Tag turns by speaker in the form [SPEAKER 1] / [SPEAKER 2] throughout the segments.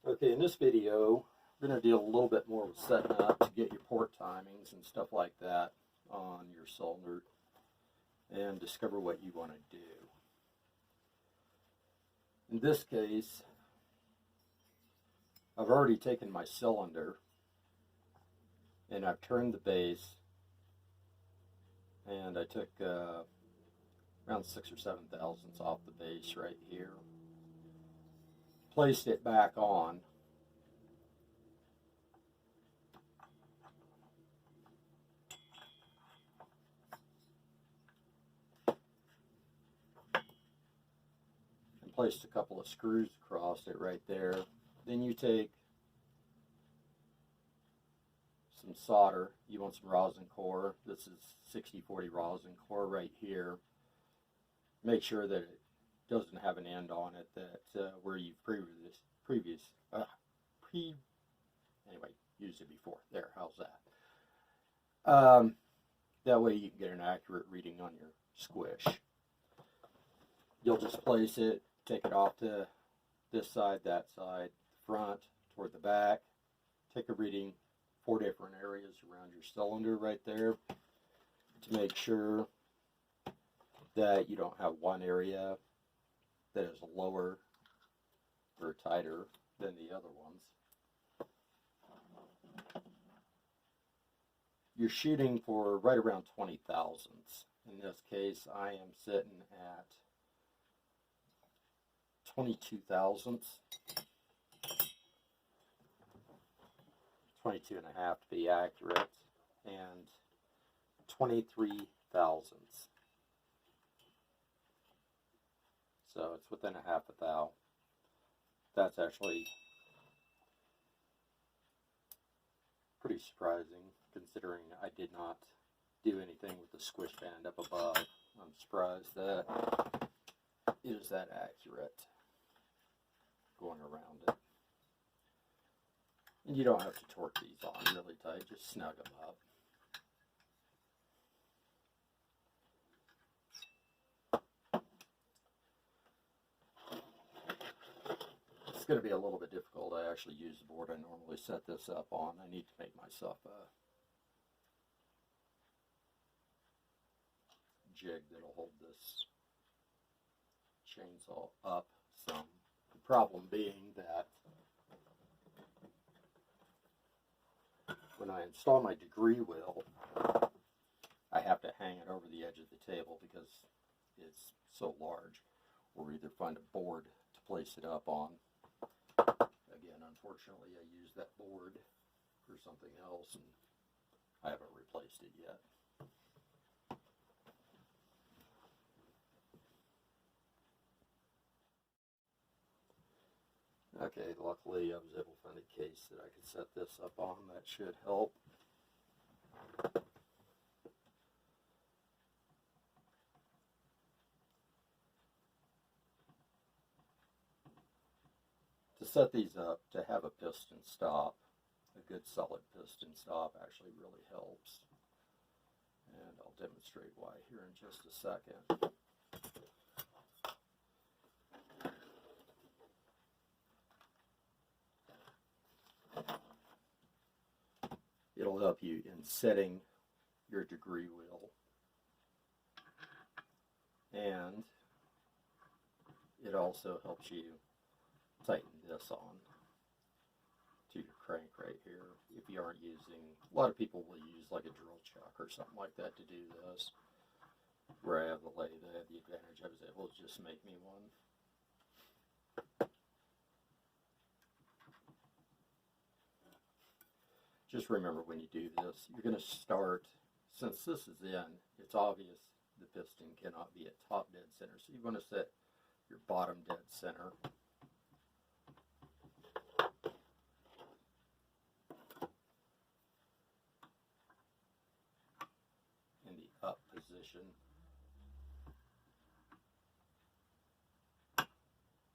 [SPEAKER 1] Okay, in this video, we're going to deal a little bit more with setting up to get your port timings and stuff like that on your cylinder and discover what you want to do. In this case, I've already taken my cylinder and I've turned the base, and I took around 6 or 7 thousandths off the base right here, placed it back on, and placed a couple of screws across it right there. Then you take some solder. You want some rosin core. This is 60-40 rosin core right here. Make sure that it doesn't have an end on it that where you've anyway, used it before. There, how's that? That way you can get an accurate reading on your squish. You'll just place it, take it off to this side, that side, front, toward the back. Take a reading 4 different areas around your cylinder right there to make sure that you don't have one area that is lower or tighter than the other ones. You're shooting for right around 20 thousandths. In this case, I am sitting at 22 thousandths. 22 and a half to be accurate, and 23 thousandths. So it's within a half a thou. That's actually pretty surprising, considering I did not do anything with the squish band up above. I'm surprised that it is that accurate going around it. And you don't have to torque these on really tight, just snug them up. It's going to be a little bit difficult to actually use the board I normally set this up on. I need to make myself a jig that'll hold this chainsaw up some. The problem being that when I install my degree wheel, I have to hang it over the edge of the table because it's so large, or either find a board to place it up on. Again, unfortunately, I use that board for something else, and I haven't replaced it yet. Okay, luckily I was able to find a case that I could set this up on. That should help. To set these up, to have a piston stop, a good solid piston stop actually really helps. And I'll demonstrate why here in just a second. It'll help you in setting your degree wheel, and it also helps you tighten this on to your crank right here. If you aren't using, a lot of people will use like a drill chuck or something like that to do this. Where I have the lathe, I have the advantage I was able to just make me one. Just remember, when you do this, you're going to start, since this is in, it's obvious the piston cannot be at top dead center. So you want to set your bottom dead center. In the up position.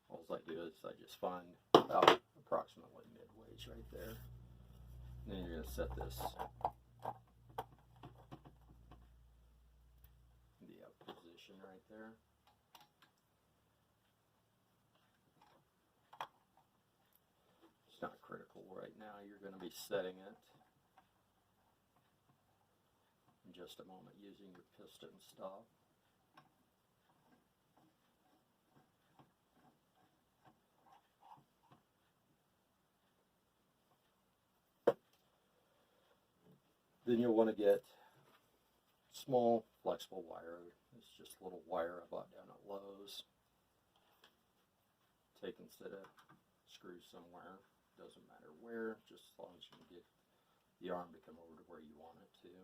[SPEAKER 1] All I do is I just find about approximately midways right there. And then you're going to set this in the up position right there. not critical right now. You're going to be setting it in just a moment using your piston stop. Then you'll want to get small flexible wire. It's just a little wire I bought down at Lowe's. Take and set a screw somewhere. Doesn't matter where, just as long as you can get the arm to come over to where you want it to.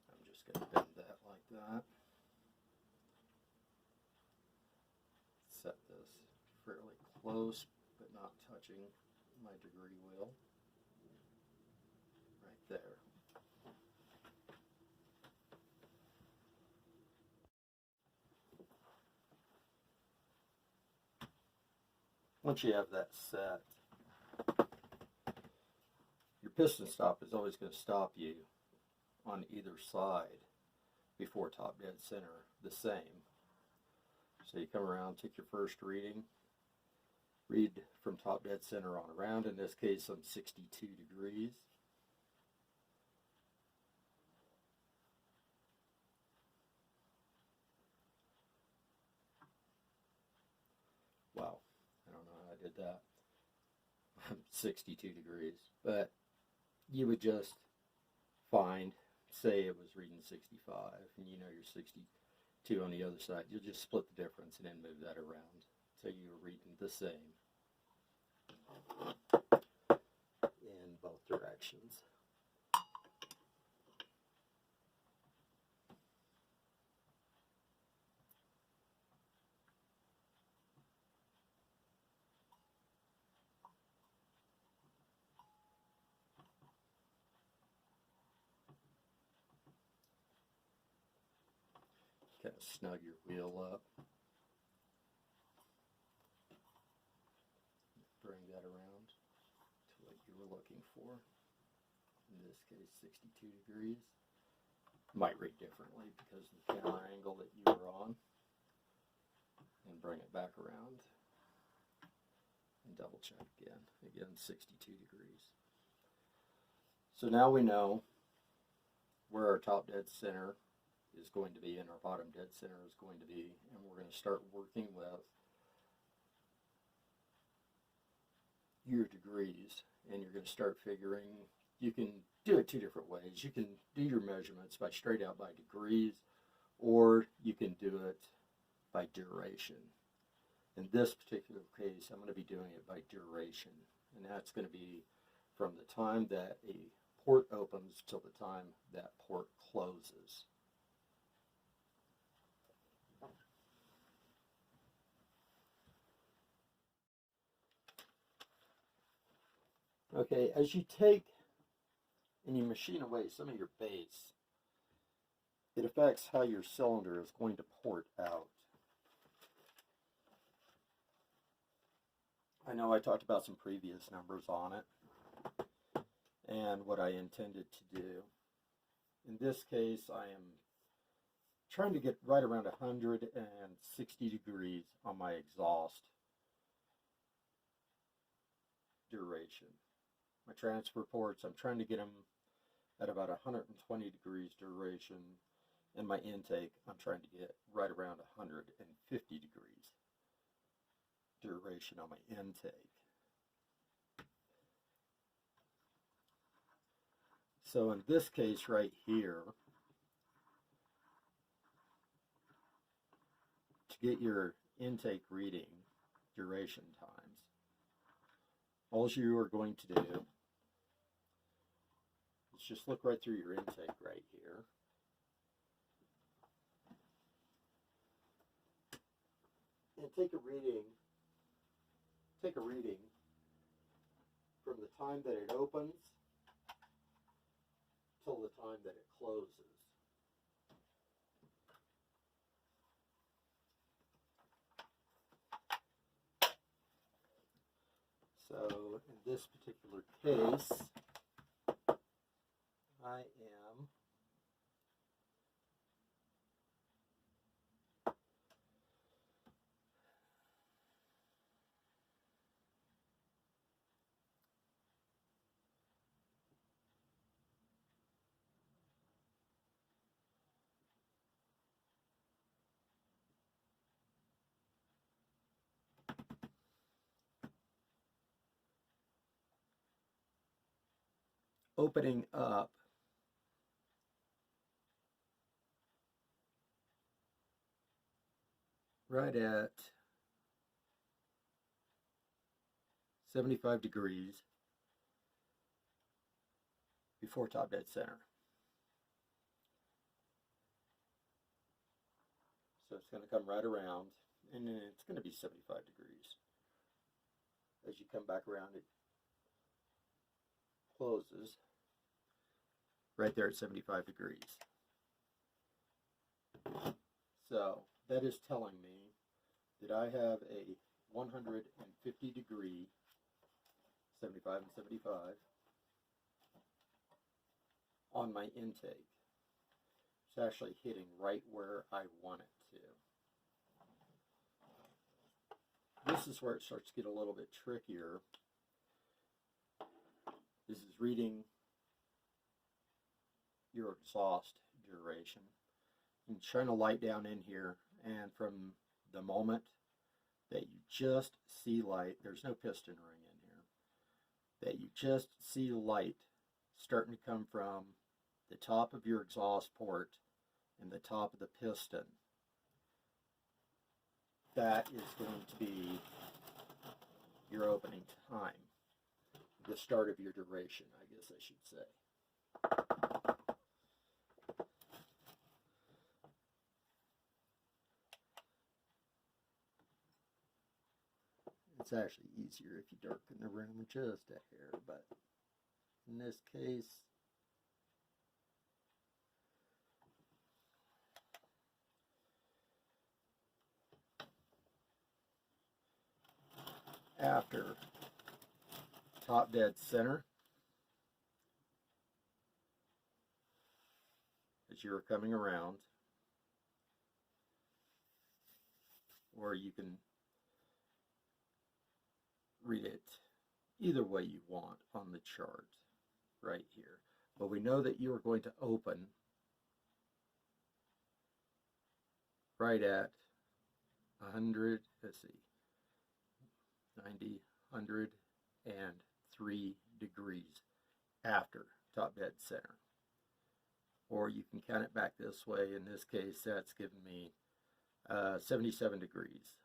[SPEAKER 1] I'm just going to bend that like that. Set this fairly close, but not touching my degree wheel. Right there. Once you have that set, your piston stop is always going to stop you on either side before top dead center the same. So you come around, take your first reading, read from top dead center on around, in this case I'm 62 degrees. Wow, I don't know how I did that. 62 degrees, but you would just find, say it was reading 65 and you know you're 62 on the other side, you'll just split the difference and then move that around so you're reading the same in both directions. Kind of snug your wheel up. Bring that around to what you were looking for. In this case, 62 degrees. Might read differently because of the camera angle that you were on. And bring it back around. And double check again. Again, 62 degrees. So now we know where our top dead center is going to be and our bottom dead center is going to be, and we're going to start working with your degrees, and you're going to start figuring. You can do it two different ways. You can do your measurements by straight out by degrees, or you can do it by duration. In this particular case, I'm going to be doing it by duration, and that's going to be from the time that a port opens till the time that port closes. Okay, as you take and you machine away some of your base, it affects how your cylinder is going to port out. I know I talked about some previous numbers on it and what I intended to do. In this case, I am trying to get right around 160 degrees on my exhaust duration. My transfer ports, I'm trying to get them at about 120 degrees duration, and my intake, I'm trying to get right around 150 degrees duration on my intake. So in this case right here, to get your intake reading duration times, all you are going to do is just look right through your intake right here. And take a reading from the time that it opens till the time that it closes. So in this particular case, I am opening up right at 75 degrees before top dead center. So it's going to come right around, and then it's going to be 75 degrees. As you come back around, it closes right there at 75 degrees. So that is telling me that I have a 150 degree, 75 and 75, on my intake. It's actually hitting right where I want it to. This is where it starts to get a little bit trickier. This is reading your exhaust duration and shine a light down in here, and from the moment that you just see light, there's no piston ring in here, that you just see light starting to come from the top of your exhaust port and the top of the piston, that is going to be your opening time, the start of your duration, I guess I should say. It's actually easier if you darken the room just a hair, but in this case, after top dead center, as you're coming around, or you can read it either way you want on the chart right here. But we know that you are going to open right at 100, let's see, 90, 103 degrees after top dead center. Or you can count it back this way. In this case, that's giving me 77 degrees.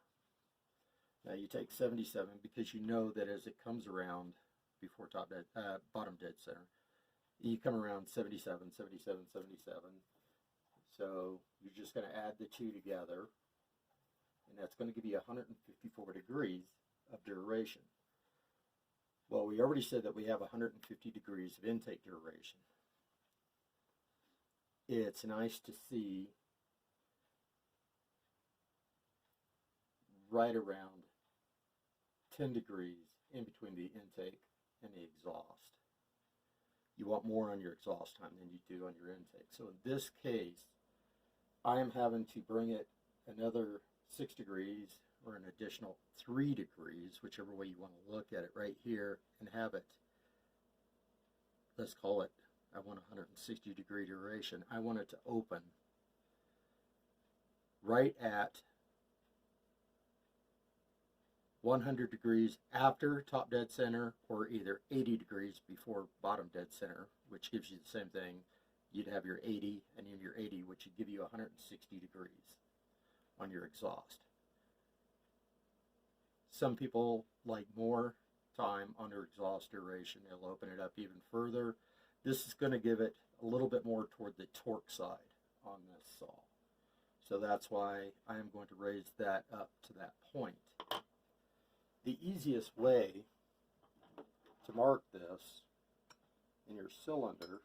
[SPEAKER 1] Now you take 77 because you know that as it comes around before bottom dead center, you come around 77, 77, 77. So you're just going to add the two together, and that's going to give you 154 degrees of duration. Well, we already said that we have 150 degrees of intake duration. It's nice to see right around 10 degrees in between the intake and the exhaust. You want more on your exhaust time than you do on your intake. So in this case, I am having to bring it another 6 degrees or an additional 3 degrees, whichever way you want to look at it, right here, and have it, let's call it, I want 160 degree duration. I want it to open right at 100 degrees after top dead center, or either 80 degrees before bottom dead center, which gives you the same thing. You'd have your 80 and then your 80, which would give you 160 degrees on your exhaust. Some people like more time on their exhaust duration. They'll open it up even further. This is going to give it a little bit more toward the torque side on this saw. So that's why I am going to raise that up to that point. The easiest way to mark this in your cylinder,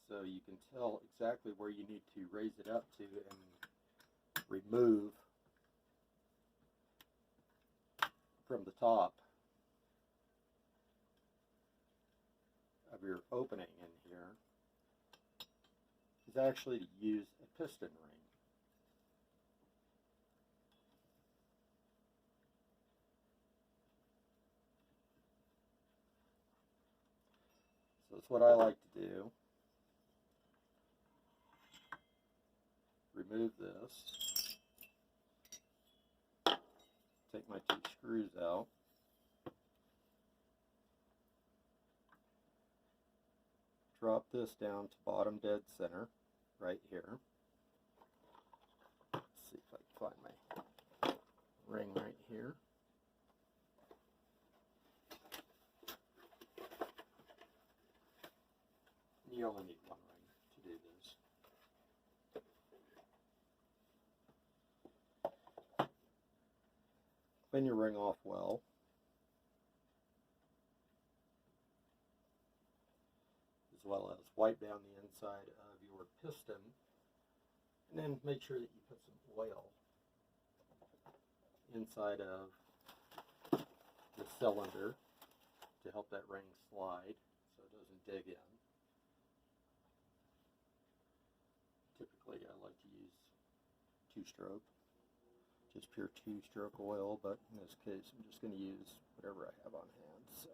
[SPEAKER 1] so you can tell exactly where you need to raise it up to and remove from the top of your opening in here, is actually to use a piston ring. So that's what I like to do. Remove this. Take my 2 screws out. Drop this down to bottom dead center, right here. Let's see if I can find my ring right here. You only need 1 ring to do this. Clean your ring off well. As well as wipe down the inside of your piston, and then make sure that you put some oil inside of the cylinder to help that ring slide so it doesn't dig in. Typically I like to use 2-stroke, just pure 2-stroke oil, but in this case I'm just going to use whatever I have on hand. So.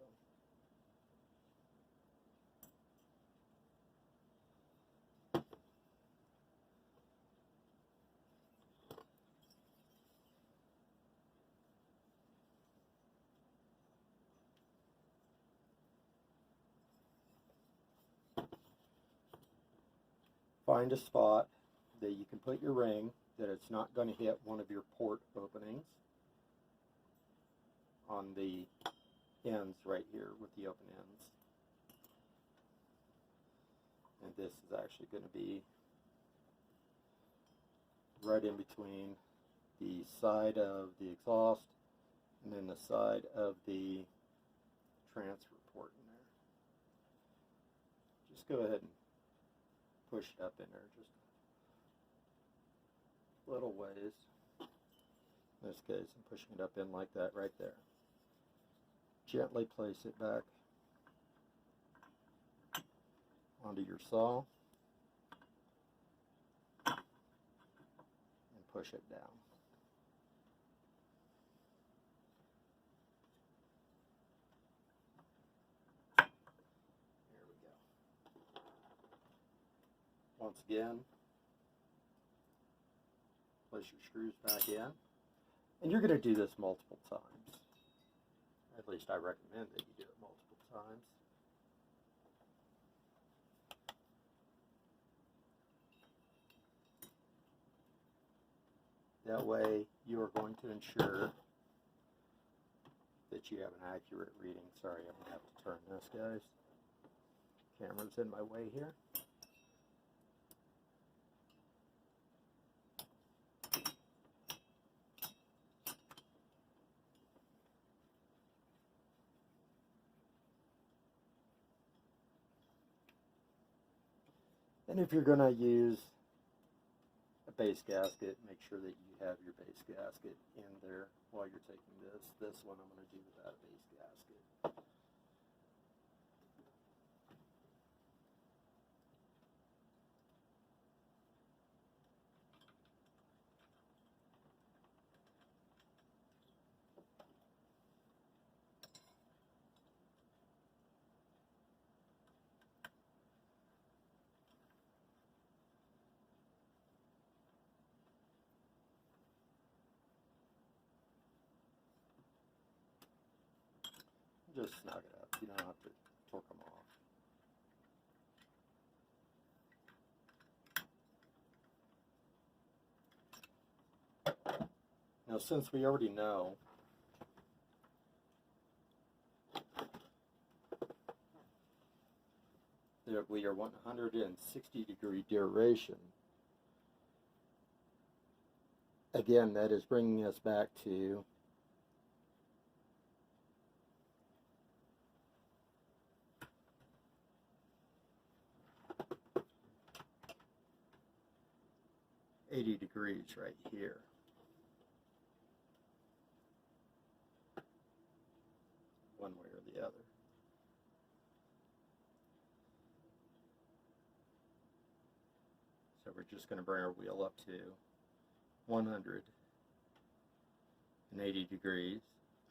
[SPEAKER 1] Find a spot that you can put your ring that it's not going to hit one of your port openings on the ends right here with the open ends. And this is actually going to be right in between the side of the exhaust and then the side of the transfer port in there. Just go ahead and push it up in there just little ways. In this case, I'm pushing it up in like that right there. Gently place it back onto your saw and push it down. There we go. Once again, place your screws back in, and you're going to do this multiple times. At least I recommend that you do it multiple times. That way you are going to ensure that you have an accurate reading. Sorry, I'm going to have to turn this, guys. Camera's in my way here. And if you're going to use a base gasket, make sure that you have your base gasket in there while you're taking this. This one I'm going to do without a base gasket. Just snug it up. You don't have to torque them off. Now, since we already know that we are 160-degree duration, again, that is bringing us back to $80 degrees right here. One way or the other. So we're just going to bring our wheel up to 180 degrees.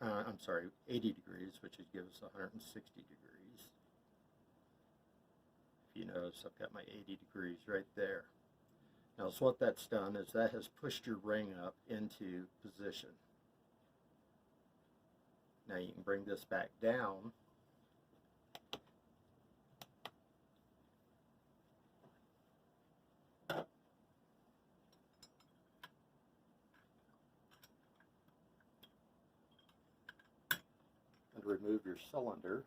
[SPEAKER 1] I'm sorry, 80 degrees, which would give us 160 degrees. If you notice, I've got my 80 degrees right there. Now, so what that's done is that has pushed your ring up into position. Now you can bring this back down. And remove your cylinder.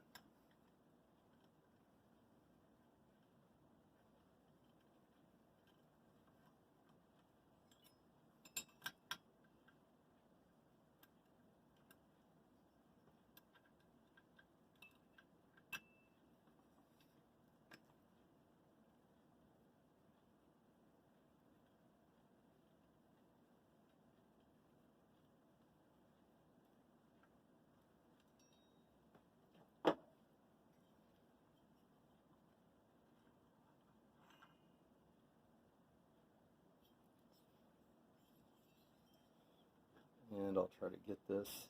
[SPEAKER 1] And I'll try to get this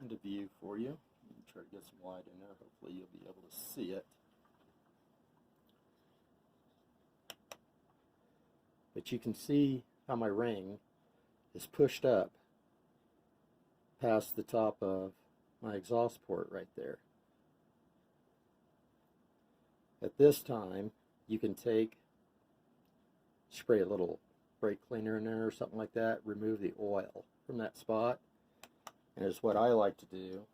[SPEAKER 1] into view for you. Try to get some light in there. Hopefully you'll be able to see it. But you can see how my ring is pushed up past the top of my exhaust port right there. At this time, you can spray a little brake cleaner in there or something like that, remove the oil from that spot. And it's what I like to do.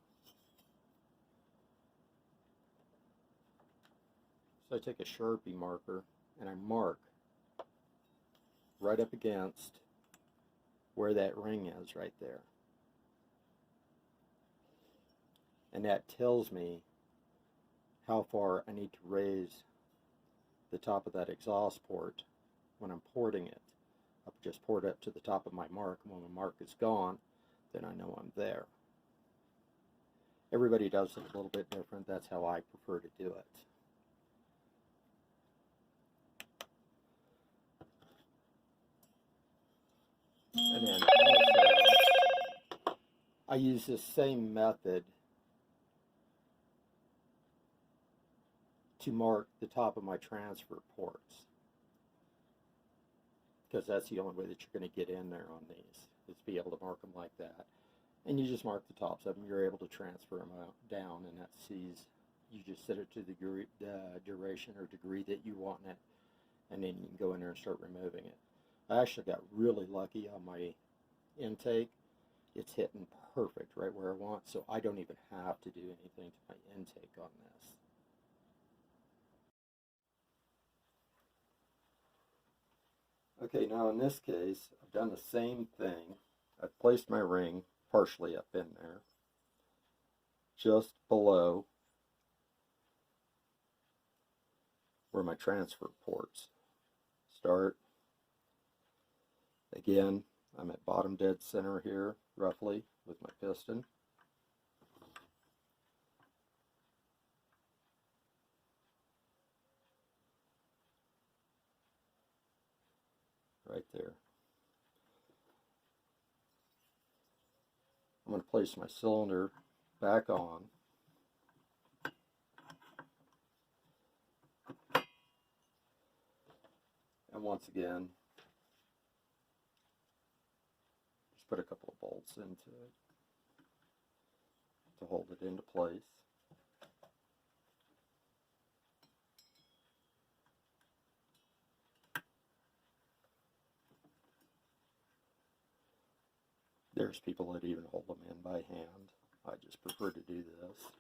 [SPEAKER 1] So I take a Sharpie marker and I mark right up against where that ring is right there. And that tells me how far I need to raise the top of that exhaust port when I'm porting it. I'll just port up to the top of my mark, and when the mark is gone, then I know I'm there. Everybody does it a little bit different. That's how I prefer to do it. And then also, I use this same method to mark the top of my transfer ports, because that's the only way that you're going to get in there on these, is to be able to mark them like that. And you just mark the tops of them. You're able to transfer them down, and that sees, you just set it to the duration or degree that you want in it, and then you can go in there and start removing it. I actually got really lucky on my intake. It's hitting perfect right where I want, so I don't even have to do anything to my intake on this. Okay, now in this case, I've done the same thing. I've placed my ring partially up in there, just below where my transfer ports start. Again, I'm at bottom dead center here, roughly, with my piston. Right there. I'm going to place my cylinder back on. And once again, just put a couple of bolts into it to hold it into place. There's people that even hold them in by hand. I just prefer to do this.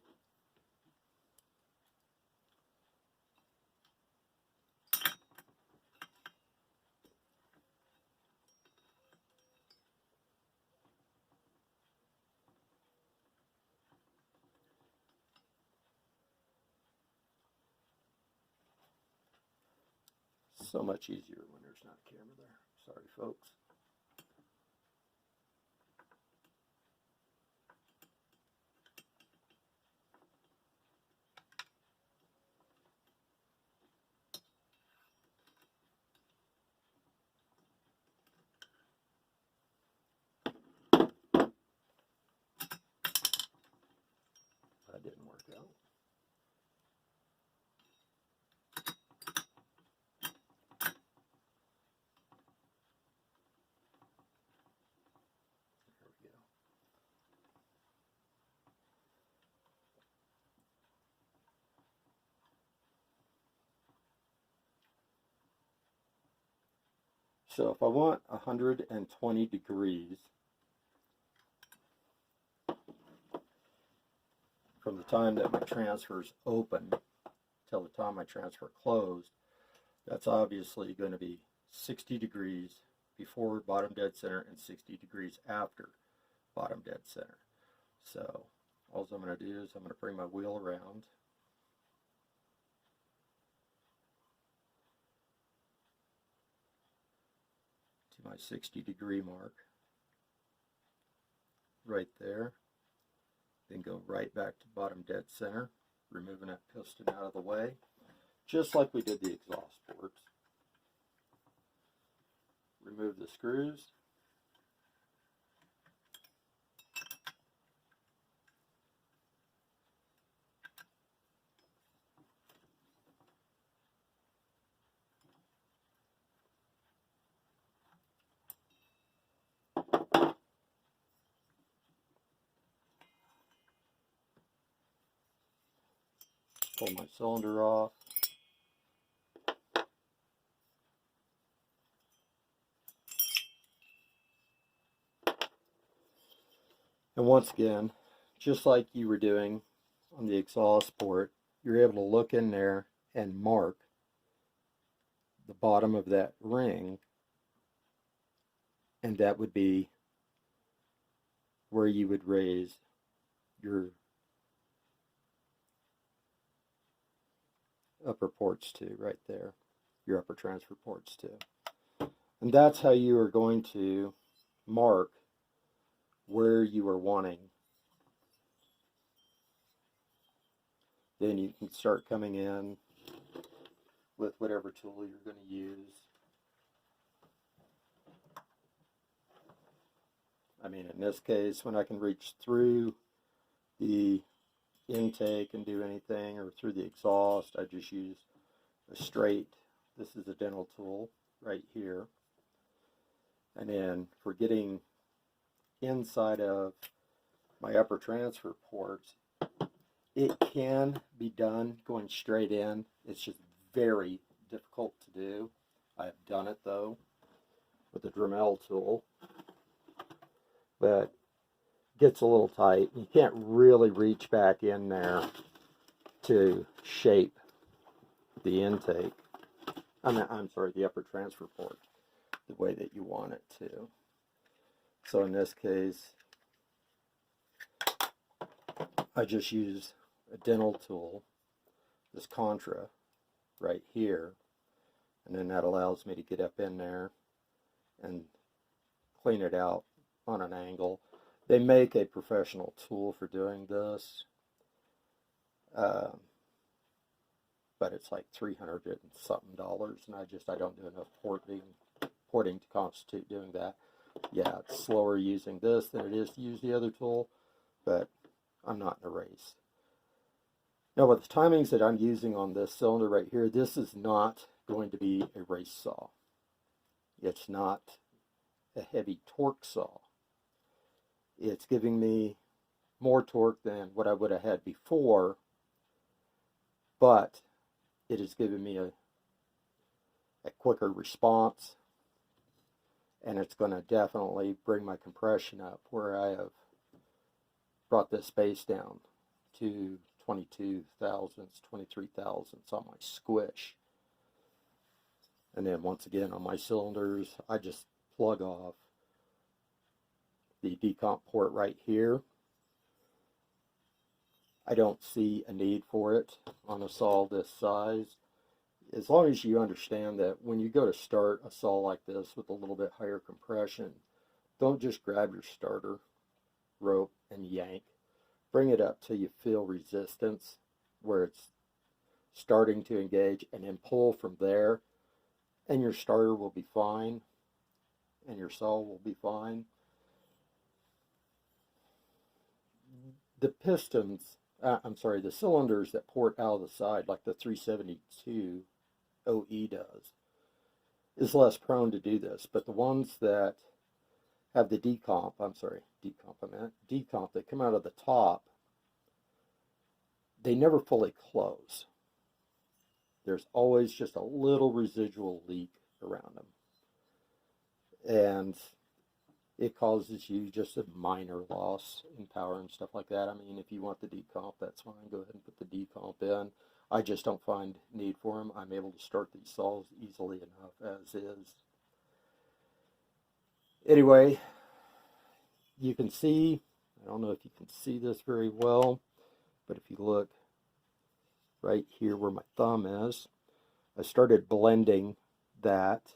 [SPEAKER 1] So much easier when there's not a camera there. Sorry, folks. that didn't work out. There we go. So if I want 120 degrees from the time that my transfer's open till the time my transfer closed, that's obviously going to be 60 degrees before bottom dead center and 60 degrees after bottom dead center. So all I'm going to do is I'm going to bring my wheel around. To my 60 degree mark right there, then go right back to bottom dead center, removing that piston out of the way, just like we did the exhaust ports. Remove the screws. Pull my cylinder off. And once again, just like you were doing on the exhaust port, you're able to look in there and mark the bottom of that ring, and that would be where you would raise your upper ports to, right there, your upper transfer ports to. And that's how you are going to mark where you are wanting. Then you can start coming in with whatever tool you're going to use. I mean, in this case, when I can reach through the intake and do anything, or through the exhaust, I just use a straight, this is a dental tool right here. And then for getting inside of my upper transfer ports, it can be done going straight in. It's just very difficult to do. I've done it though with the Dremel tool, but it gets a little tight. You can't really reach back in there to shape the intake. I'm sorry, the upper transfer port the way that you want it to. So in this case, I just use a dental tool, this Contra right here, and then that allows me to get up in there and clean it out on an angle. They make a professional tool for doing this, but it's like $300 and something, and I don't do enough porting to constitute doing that. Yeah, it's slower using this than it is to use the other tool, but I'm not in a race. Now with the timings that I'm using on this cylinder right here, this is not going to be a race saw. It's not a heavy torque saw. It's giving me more torque than what I would have had before, but it is giving me a quicker response, and it's going to definitely bring my compression up, where I have brought this base down to 22 thousandths, 23 thousandths on my squish. And then once again on my cylinders, I just plug off the decomp port right here. I don't see a need for it on a saw this size, as long as you understand that when you go to start a saw like this with a little bit higher compression, don't just grab your starter rope and yank. Bring it up till you feel resistance where it's starting to engage, and then pull from there, and your starter will be fine and your saw will be fine. The pistons I'm sorry, the cylinders that port out of the side, like the 372 OE does, is less prone to do this. But the ones that have the decomp, decomp that come out of the top, they never fully close. There's always just a little residual leak around them. And it causes you just a minor loss in power and stuff like that. I mean, if you want the decomp, that's fine. Go ahead and put the decomp in. I just don't find need for them. I'm able to start these saws easily enough as is. Anyway, you can see, I don't know if you can see this very well, but if you look right here where my thumb is, I started blending that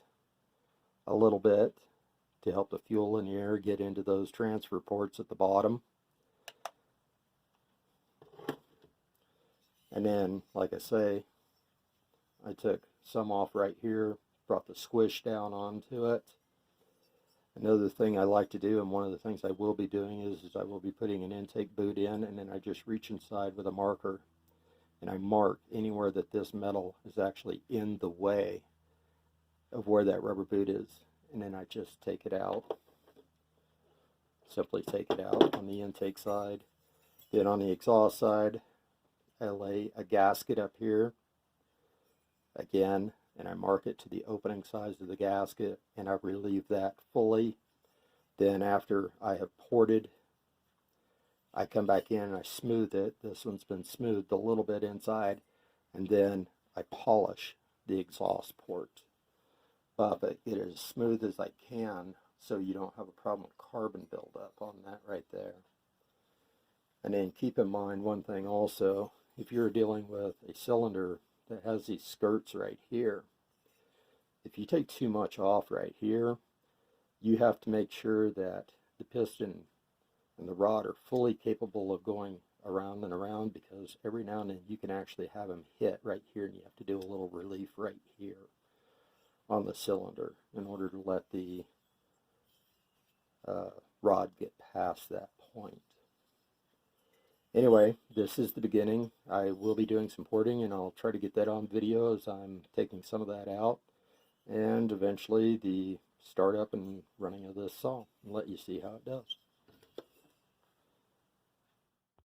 [SPEAKER 1] a little bit to help the fuel and the air get into those transfer ports at the bottom. And then, like I say, I took some off right here, brought the squish down onto it. Another thing I like to do, and one of the things I will be doing, is I will be putting an intake boot in, and then I just reach inside with a marker, and I mark anywhere that this metal is actually in the way of where that rubber boot is. And then I just take it out. Simply take it out on the intake side. Then on the exhaust side, I lay a gasket up here again, and I mark it to the opening size of the gasket, and I relieve that fully. Then after I have ported, I come back in and I smooth it. This one's been smoothed a little bit inside, and then I polish the exhaust port up. Get it as smooth as I can so you don't have a problem with carbon buildup on that right there. And then keep in mind one thing also, if you're dealing with a cylinder that has these skirts right here, if you take too much off right here, you have to make sure that the piston and the rod are fully capable of going around and around, because every now and then you can actually have them hit right here, and you have to do a little relief right here on the cylinder in order to let the rod get past that point. Anyway, this is the beginning. I will be doing some porting, and I'll try to get that on video as I'm taking some of that out, and eventually the startup and running of this saw, and let you see how it does.